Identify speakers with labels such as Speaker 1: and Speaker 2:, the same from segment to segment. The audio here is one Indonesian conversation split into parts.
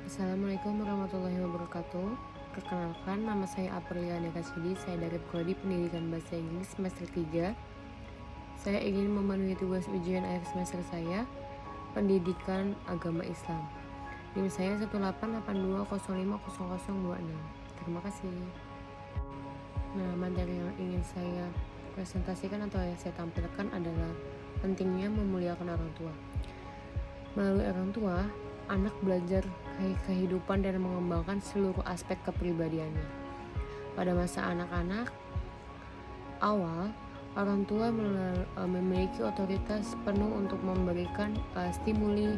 Speaker 1: Assalamualaikum warahmatullahi wabarakatuh. Perkenalkan, nama saya Apriliana Kasidi. Saya dari Prodi Pendidikan Bahasa Inggris semester 3. Saya ingin memenuhi tugas ujian akhir semester saya, Pendidikan Agama Islam. NIM saya 18820500026. Terima kasih. Nah, materi yang ingin saya presentasikan atau yang saya tampilkan adalah pentingnya memuliakan orang tua. Melalui orang tua, anak belajar kehidupan dan mengembangkan seluruh aspek kepribadiannya. Pada masa anak-anak awal, orang tua memiliki otoritas penuh untuk memberikan stimuli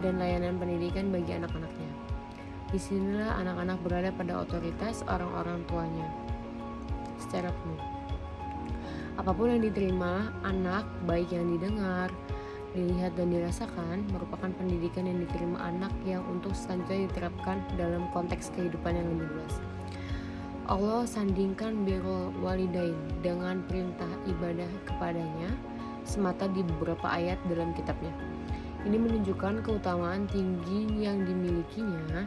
Speaker 1: dan layanan pendidikan bagi anak-anaknya. Disinilah anak-anak berada pada otoritas orang-orang tuanya secara penuh. Apapun yang diterima anak, baik yang didengar, dilihat dan dirasakan, merupakan pendidikan yang diterima anak yang untuk selanjutnya diterapkan dalam konteks kehidupan yang lebih luas. Allah sandingkan birrul walidain dengan perintah ibadah kepadanya semata di beberapa ayat dalam kitabnya. Ini menunjukkan keutamaan tinggi yang dimilikinya.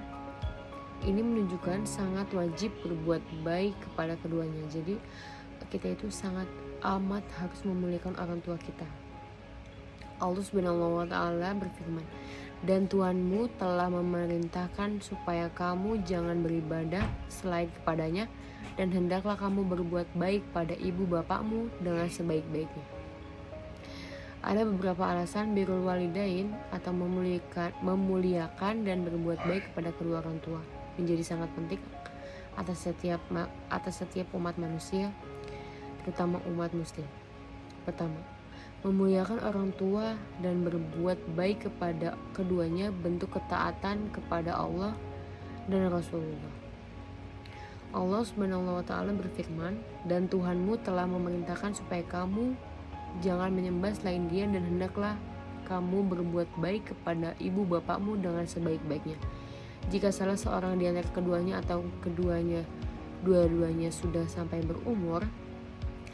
Speaker 1: Ini menunjukkan sangat wajib berbuat baik kepada keduanya. Jadi kita itu sangat amat harus memuliakan orang tua kita. Allah Subhanahu wa Ta'ala berfirman, dan Tuhanmu telah memerintahkan supaya kamu jangan beribadah selain kepadanya, dan hendaklah kamu berbuat baik pada ibu bapakmu dengan sebaik-baiknya. Ada beberapa alasan birrul walidain atau memuliakan dan berbuat baik kepada kedua orang tua menjadi sangat penting atas setiap umat manusia, terutama umat muslim. Pertama, memuliakan orang tua dan berbuat baik kepada keduanya bentuk ketaatan kepada Allah dan Rasulullah. Allah Subhanahu wa Ta'ala berfirman, dan Tuhanmu telah memerintahkan supaya kamu jangan menyembah selain Dia, dan hendaklah kamu berbuat baik kepada ibu bapakmu dengan sebaik-baiknya. Jika salah seorang di antara keduanya atau dua-duanya sudah sampai berumur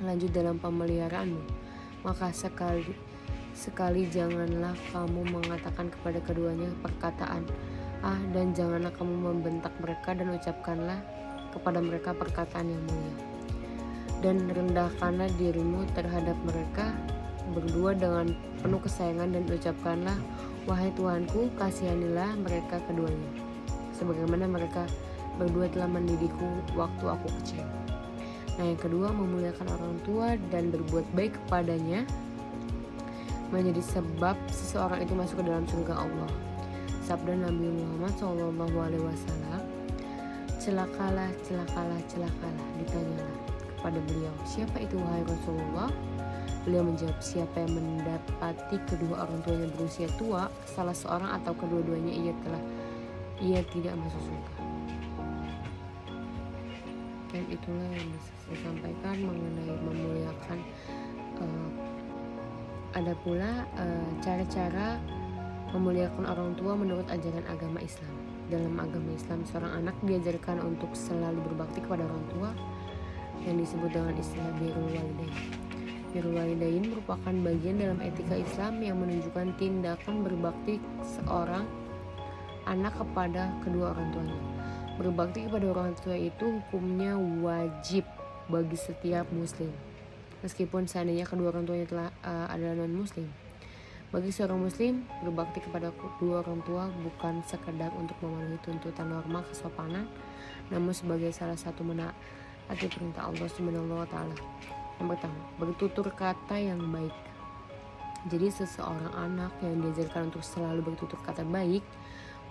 Speaker 1: lanjut dalam pemeliharaanmu, maka sekali janganlah kamu mengatakan kepada keduanya perkataan dan janganlah kamu membentak mereka, dan ucapkanlah kepada mereka perkataan yang mulia, dan rendahkanlah dirimu terhadap mereka berdua dengan penuh kesayangan, dan ucapkanlah, wahai Tuhanku, kasihanilah mereka keduanya sebagaimana mereka berdua telah mendidikku waktu aku kecil. Nah, yang kedua, memuliakan orang tua dan berbuat baik kepadanya menjadi sebab seseorang itu masuk ke dalam surga Allah. Sabda Nabi Muhammad SAW, celakalah, ditanyalah kepada beliau, siapa itu wahai Rasulullah? Beliau menjawab, siapa yang mendapati kedua orang tuanya berusia tua, salah seorang atau kedua-duanya, ia tidak masuk surga. Dan itulah yang bisa saya sampaikan mengenai memuliakan. Ada pula cara-cara memuliakan orang tua menurut ajaran agama Islam. Dalam agama Islam, seorang anak diajarkan untuk selalu berbakti kepada orang tua yang disebut dengan istilah birrul walidain. Birrul walidain merupakan bagian dalam etika Islam yang menunjukkan tindakan berbakti seorang anak kepada kedua orang tuanya. Berbakti kepada orang tua itu hukumnya wajib bagi setiap muslim, meskipun seandainya kedua orang tuanya adalah non-muslim. Bagi seorang muslim, berbakti kepada kedua orang tua bukan sekedar untuk memenuhi tuntutan norma kesopanan, namun sebagai salah satu menaati perintah Allah Subhanahu wa Ta'ala. Yang pertama, bertutur kata yang baik. Jadi seseorang anak yang diajarkan untuk selalu bertutur kata baik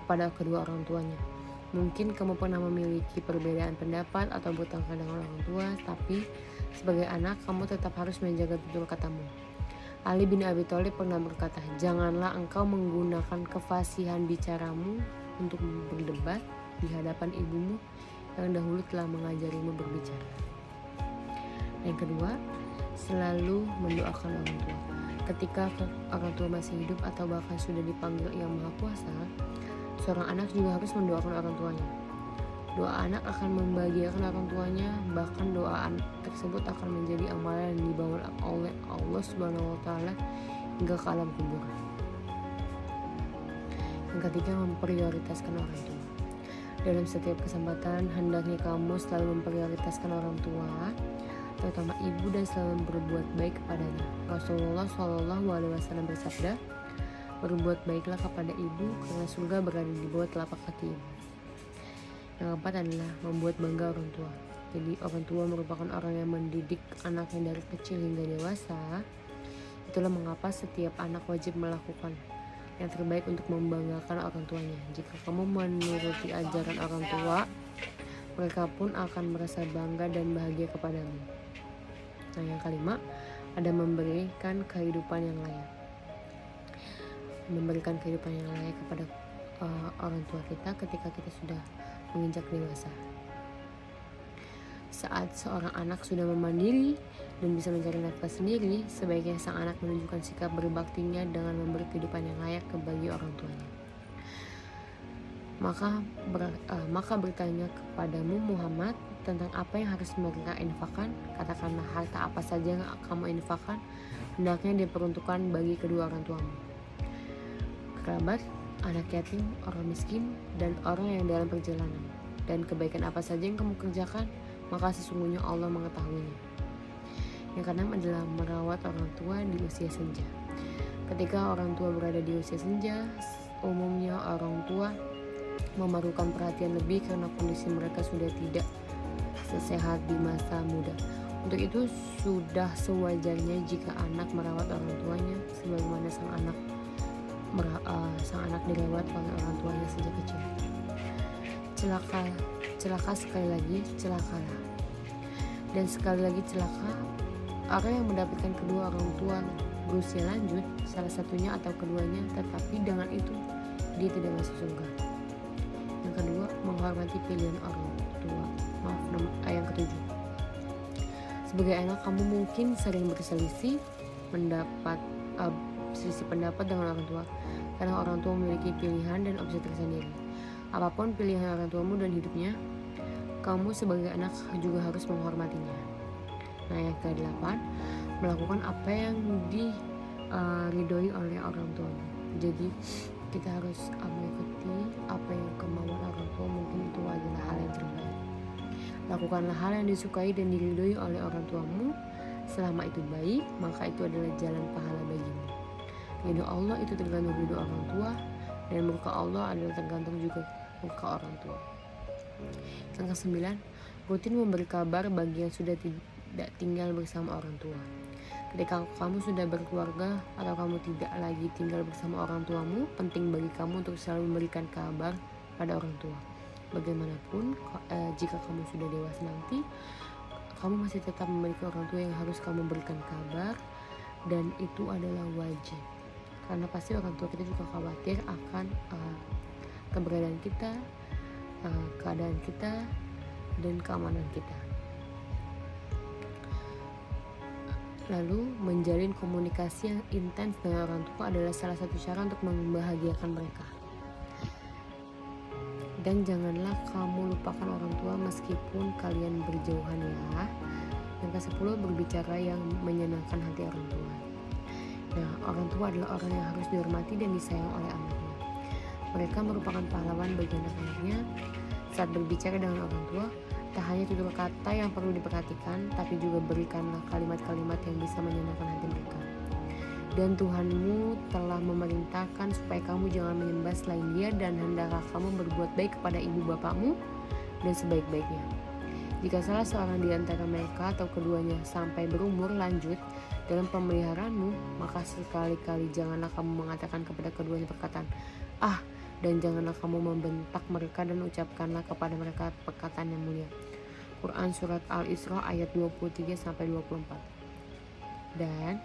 Speaker 1: pada kedua orang tuanya. Mungkin kamu pernah memiliki perbedaan pendapat atau bertengkar dengan orang tua, tapi sebagai anak kamu tetap harus menjaga tutur katamu. Ali bin Abi Thalib pernah berkata, janganlah engkau menggunakan kefasihan bicaramu untuk berdebat di hadapan ibumu yang dahulu telah mengajarimu berbicara. Yang kedua, selalu mendoakan orang tua. Ketika orang tua masih hidup atau bahkan sudah dipanggil Yang Maha Kuasa, seorang anak juga harus mendoakan orang tuanya. Doa anak akan membahagiakan orang tuanya, bahkan doa tersebut akan menjadi amalan yang dibawa oleh Allah Subhanahu wa Ta'ala hingga ke alam kubur. Yang ketiga, memprioritaskan orang tua. Dalam setiap kesempatan, hendaknya kamu selalu memprioritaskan orang tua, terutama ibu, dan selalu berbuat baik kepadanya. Rasulullah SAW bersabda, berbuat baiklah kepada ibu karena surga berada di bawah telapak kaki ibu. Yang keempat adalah membuat bangga orang tua. Jadi orang tua merupakan orang yang mendidik anaknya dari kecil hingga dewasa. Itulah mengapa setiap anak wajib melakukan yang terbaik untuk membanggakan orang tuanya. Jika kamu menuruti ajaran orang tua, mereka pun akan merasa bangga dan bahagia kepadamu. Nah, yang kelima, ada memberikan kehidupan yang layak. Memberikan kehidupan yang layak kepada orang tua kita ketika kita sudah menginjak dewasa. Saat seorang anak sudah memandiri dan bisa mencari nafkah sendiri, sebaiknya sang anak menunjukkan sikap berbaktinya dengan memberi kehidupan yang layak bagi orang tuanya. Maka bertanya kepadamu Muhammad tentang apa yang harus mereka infakkan, katakanlah harta apa saja yang kamu infakkan hendaknya diperuntukkan bagi kedua orang tuamu, kerabat, anak yatim, orang miskin, dan orang yang dalam perjalanan. Dan kebaikan apa saja yang kamu kerjakan, maka sesungguhnya Allah mengetahuinya. Yang keenam adalah merawat orang tua di usia senja. Ketika orang tua berada di usia senja, umumnya orang tua memerlukan perhatian lebih karena kondisi mereka sudah tidak sesehat di masa muda. Untuk itu sudah sewajarnya jika anak merawat orang tuanya sebagaimana sang anak dirawat oleh orang tuanya sejak kecil. Celaka sekali lagi, celakalah. Dan sekali lagi celaka orang yang mendapatkan kedua orang tua berusia lanjut, salah satunya atau keduanya, tetapi dengan itu dia tidak masuk surga. Yang kedua, menghormati pilihan orang tua. Yang ketujuh, sebagai anak kamu mungkin sering berselisih selisih pendapat dengan orang tua, karena orang tua memiliki pilihan dan opsi tersendiri. Apapun pilihan orang tuamu dan hidupnya, kamu sebagai anak juga harus menghormatinya. Nah, yang ke-8, melakukan apa yang diridhoi oleh orang tuamu. Jadi kita harus mengikuti apa yang kemauan orang tua, mungkin itu adalah hal yang terbaik. Lakukanlah hal yang disukai dan diridhoi oleh orang tuamu. Selama itu baik, maka itu adalah jalan pahala bagimu. Ridho Allah itu tergantung ridho orang tua, dan murka Allah adalah tergantung juga murka orang tua. Yang ke-9, rutin memberi kabar bagi yang sudah tidak tinggal bersama orang tua. Ketika kamu sudah berkeluarga atau kamu tidak lagi tinggal bersama orang tuamu, penting bagi kamu untuk selalu memberikan kabar pada orang tua. Bagaimanapun, jika kamu sudah dewasa nanti, kamu masih tetap memiliki orang tua yang harus kamu berikan kabar, dan itu adalah wajib. Karena pasti orang tua kita juga khawatir akan keberadaan kita, keadaan kita, dan keamanan kita. Lalu, menjalin komunikasi yang intens dengan orang tua adalah salah satu cara untuk membahagiakan mereka. Dan janganlah kamu lupakan orang tua meskipun kalian berjauhan ya. Yang ke-10, berbicara yang menyenangkan hati orang tua. Nah, orang tua adalah orang yang harus dihormati dan disayang oleh anaknya. Mereka merupakan pahlawan bagi anak-anaknya. Saat berbicara dengan orang tua, tak hanya tutur kata yang perlu diperhatikan, tapi juga berikanlah kalimat-kalimat yang bisa menyenangkan hati mereka. Dan Tuhanmu telah memerintahkan supaya kamu jangan menyembah selain Dia, dan hendaklah kamu berbuat baik kepada ibu bapakmu dan sebaik-baiknya. Jika salah seorang di antara mereka atau keduanya sampai berumur lanjut dalam pemeliharaanmu, maka sekali-kali janganlah kamu mengatakan kepada keduanya perkataan "ah", dan janganlah kamu membentak mereka, dan ucapkanlah kepada mereka perkataan yang mulia. Quran Surat Al-Isra ayat 23-24. Dan